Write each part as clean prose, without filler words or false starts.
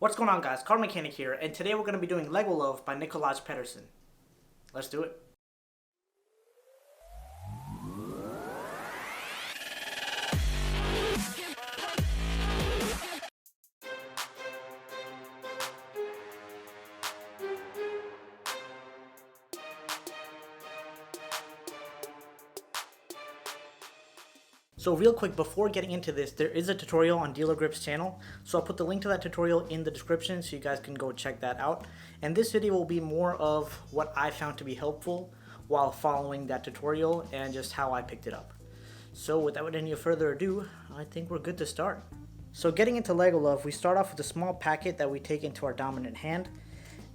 What's going on, guys? CardMechanic here, and today we're going to be doing Legolove by Nikolaj Pederson. Let's do it. So real quick, before getting into this, there is a tutorial on Dealergrip's channel. So I'll put the link to that tutorial in the description so you guys can go check that out. And this video will be more of what I found to be helpful while following that tutorial and just how I picked it up. So without any further ado, I think we're good to start. So getting into Legolove, we start off with a small packet that we take into our dominant hand.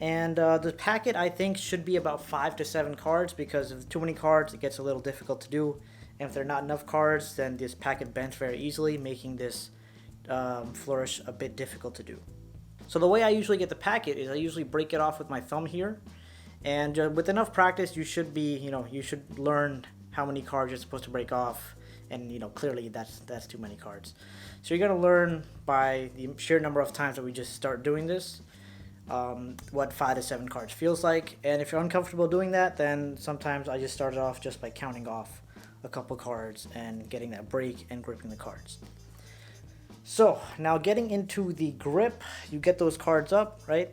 And the packet, I think, should be about 5 to 7 cards, because if too many cards, it gets a little difficult to do. And if there are not enough cards, then this packet bends very easily, making this flourish a bit difficult to do. So the way I usually get the packet is I usually break it off with my thumb here. And with enough practice, you should be, you should learn how many cards you're supposed to break off. And, clearly that's too many cards. So you're going to learn by the sheer number of times that we just start doing this, what 5 to 7 cards feels like. And if you're uncomfortable doing that, then sometimes I just start it off just by counting off a couple cards and getting that break and gripping the cards. So now getting into the grip, you get those cards up, right?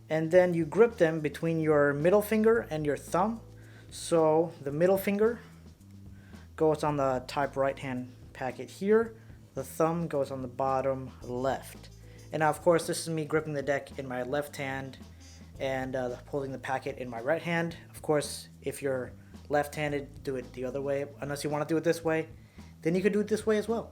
And then you grip them between your middle finger and your thumb. So the middle finger goes on the top right hand packet here. The thumb goes on the bottom left. And now, of course, this is me gripping the deck in my left hand and holding the packet in my right hand. Of course, if you're left-handed, do it the other way. Unless you want to do it this way, then you could do it this way as well.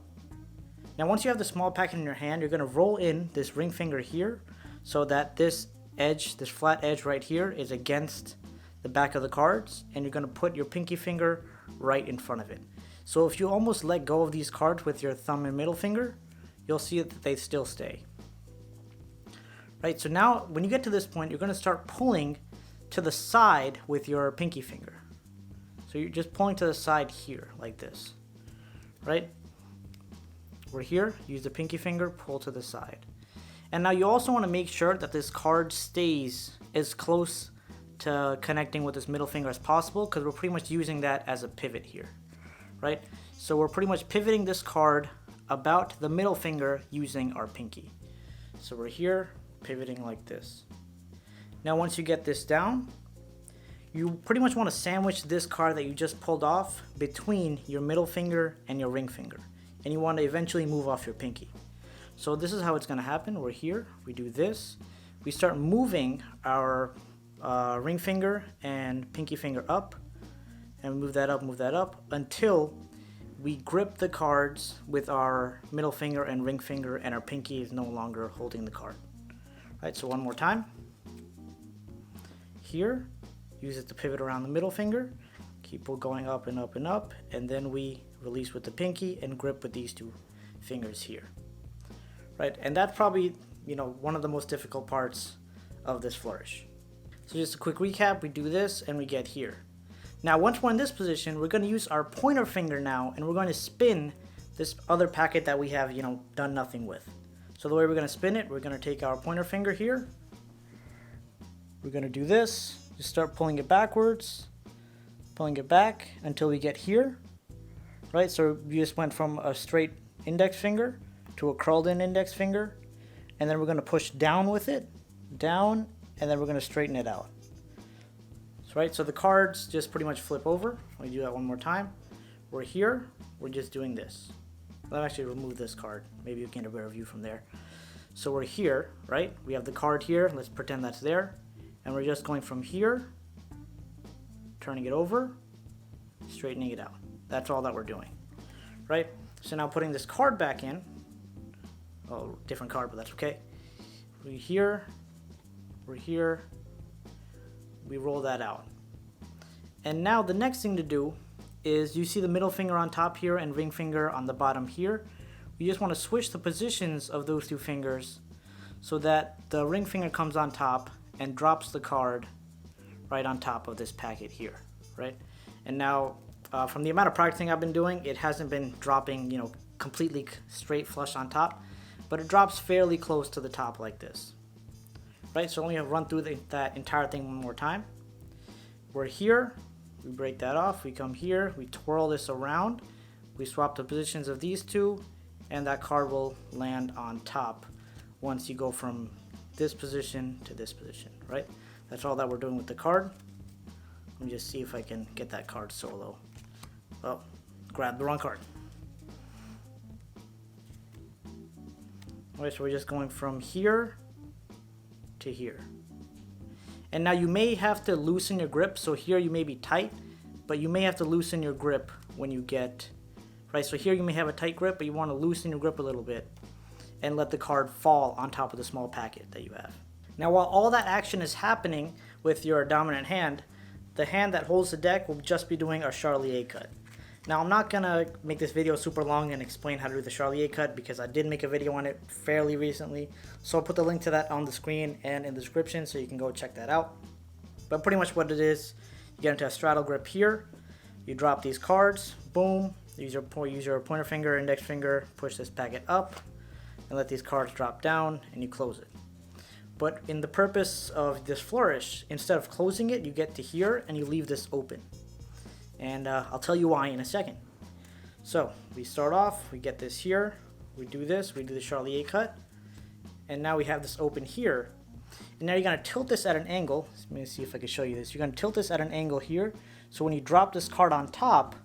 Now once you have the small packet in your hand, you're going to roll in this ring finger here so that this edge, this flat edge right here, is against the back of the cards, and you're going to put your pinky finger right in front of it. So if you almost let go of these cards with your thumb and middle finger, you'll see that they still stay. Right, so now when you get to this point, you're going to start pulling to the side with your pinky finger. So you're just pulling to the side here, like this, right? We're here, use the pinky finger, pull to the side. And now you also want to make sure that this card stays as close to connecting with this middle finger as possible, because we're pretty much using that as a pivot here, right? So we're pretty much pivoting this card about the middle finger using our pinky. So we're here, pivoting like this. Now once you get this down, you pretty much want to sandwich this card that you just pulled off between your middle finger and your ring finger. And you want to eventually move off your pinky. So this is how it's going to happen. We're here, we do this. We start moving our ring finger and pinky finger up. And move that up until we grip the cards with our middle finger and ring finger, and our pinky is no longer holding the card. Right, so one more time. Here. Use it to pivot around the middle finger, keep going up and up and up, and then we release with the pinky and grip with these two fingers here. Right, and that's probably, one of the most difficult parts of this flourish. So just a quick recap, we do this and we get here. Now once we're in this position, we're going to use our pointer finger now, and we're going to spin this other packet that we have, done nothing with. So the way we're going to spin it, we're going to take our pointer finger here, we're going to do this. Just start pulling it backwards, pulling it back until we get here, right? So you just went from a straight index finger to a curled in index finger, and then we're going to push down with it, down, and then we're going to straighten it out. So, right, so the cards just pretty much flip over. Let me do that one more time. We're here, we're just doing this. Let me actually remove this card. Maybe you can get a better view from there. So we're here, right? We have the card here. Let's pretend that's there. And we're just going from here, turning it over, straightening it out. That's all that we're doing, right? So now putting this card back in. Oh, different card, but that's okay. We're here, we roll that out. And now the next thing to do is, you see the middle finger on top here and ring finger on the bottom here. We just want to switch the positions of those two fingers so that the ring finger comes on top and drops the card right on top of this packet here, right? And now, from the amount of practicing I've been doing, it hasn't been dropping, completely straight flush on top, but it drops fairly close to the top like this, right? So only run through that entire thing one more time. We're here, we break that off, we come here, we twirl this around, we swap the positions of these two, and that card will land on top once you go from this position to this position, right? That's all that we're doing with the card. Let me just see if I can get that card solo. Oh, grab the wrong card. Alright, so we're just going from here to here. And now you may have to loosen your grip, so here you may be tight, but you may have to loosen your grip when you get, right? So here you may have a tight grip, but you want to loosen your grip a little bit and let the card fall on top of the small packet that you have. Now while all that action is happening with your dominant hand, the hand that holds the deck will just be doing a Charlier cut. Now I'm not gonna make this video super long and explain how to do the Charlier cut because I did make a video on it fairly recently. So I'll put the link to that on the screen and in the description so you can go check that out. But pretty much what it is, you get into a straddle grip here, you drop these cards, boom, use your pointer finger, index finger, push this packet up, and let these cards drop down, and you close it. But in the purpose of this flourish, instead of closing it, you get to here and you leave this open. And I'll tell you why in a second. So we start off, we get this here, we do this, we do the Charlier cut, and now we have this open here. And now you're gonna tilt this at an angle. Let me see if I can show you this. You're gonna tilt this at an angle here. So when you drop this card on top,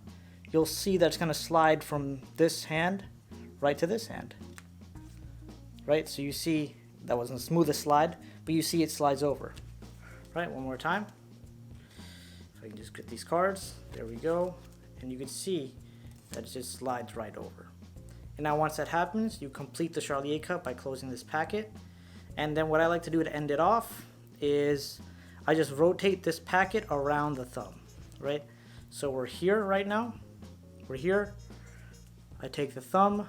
you'll see that it's gonna slide from this hand right to this hand. Right, so you see that wasn't the smoothest slide, but you see it slides over. Right, one more time. If I can just get these cards, there we go. And you can see that it just slides right over. And now once that happens, you complete the Charlier cut by closing this packet. And then what I like to do to end it off is I just rotate this packet around the thumb, right? So we're here right now, we're here. I take the thumb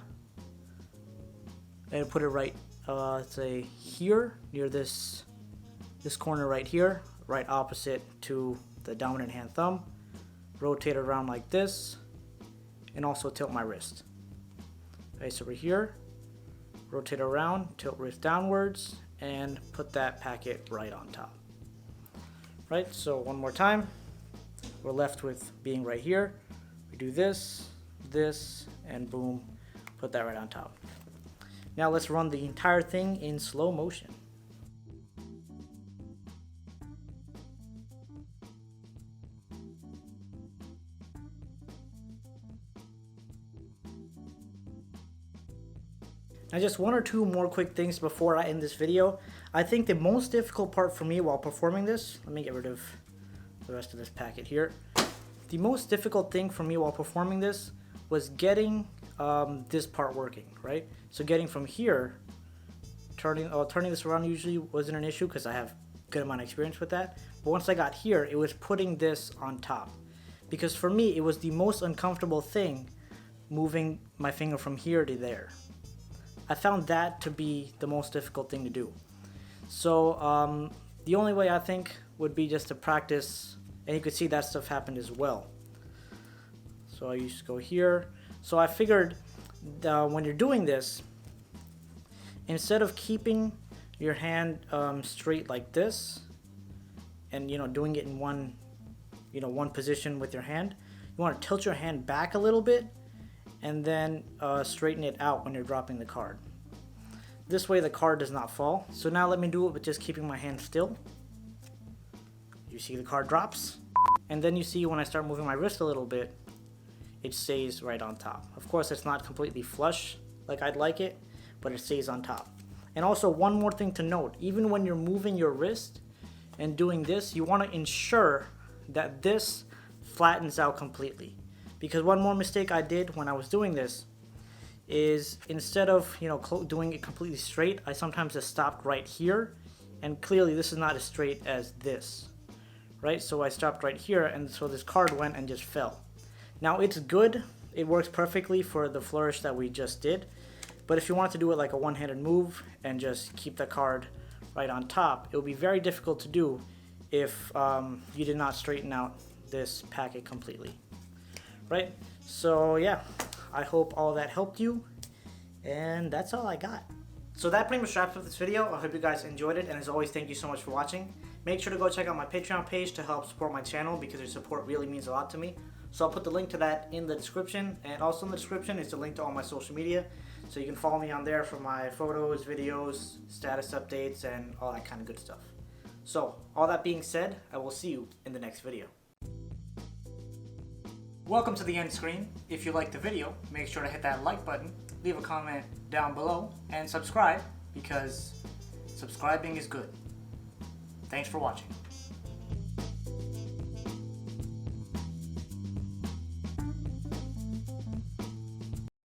and put it right, let's say here, near this corner right here, right opposite to the dominant hand thumb. Rotate it around like this, and also tilt my wrist. Okay, so we're here, rotate around, tilt wrist downwards, and put that packet right on top. Right, so one more time, we're left with being right here. We do this, this, and boom, put that right on top. Now let's run the entire thing in slow motion. Now just one or two more quick things before I end this video. I think the most difficult part for me while performing this, let me get rid of the rest of this packet here. The most difficult thing for me while performing this was getting this part working, right? So getting from here, turning this around usually wasn't an issue because I have a good amount of experience with that. But once I got here, it was putting this on top. Because for me, it was the most uncomfortable thing moving my finger from here to there. I found that to be the most difficult thing to do. So the only way I think would be just to practice, and you could see that stuff happened as well. So I used to go here. So I figured when you're doing this, instead of keeping your hand straight like this, and doing it in one position with your hand, you want to tilt your hand back a little bit, and then straighten it out when you're dropping the card. This way the card does not fall. So now let me do it with just keeping my hand still. You see the card drops, and then you see when I start moving my wrist a little bit, it stays right on top. Of course, it's not completely flush like I'd like it, but it stays on top. And also one more thing to note, even when you're moving your wrist and doing this, you want to ensure that this flattens out completely. Because one more mistake I did when I was doing this is instead of doing it completely straight, I sometimes just stopped right here, and clearly this is not as straight as this, right? So I stopped right here, and so this card went and just fell. Now it's good, it works perfectly for the flourish that we just did, but if you want to do it like a one-handed move and just keep the card right on top, it will be very difficult to do if you did not straighten out this packet completely. Right, so yeah, I hope all that helped you, and that's all I got. So that pretty much wraps up this video. I hope you guys enjoyed it, and as always, thank you so much for watching. Make sure to go check out my Patreon page to help support my channel because your support really means a lot to me. So I'll put the link to that in the description, and also in the description is the link to all my social media. So you can follow me on there for my photos, videos, status updates, and all that kind of good stuff. So all that being said, I will see you in the next video. Welcome to the end screen. If you liked the video, make sure to hit that like button, leave a comment down below, and subscribe because subscribing is good. Thanks for watching.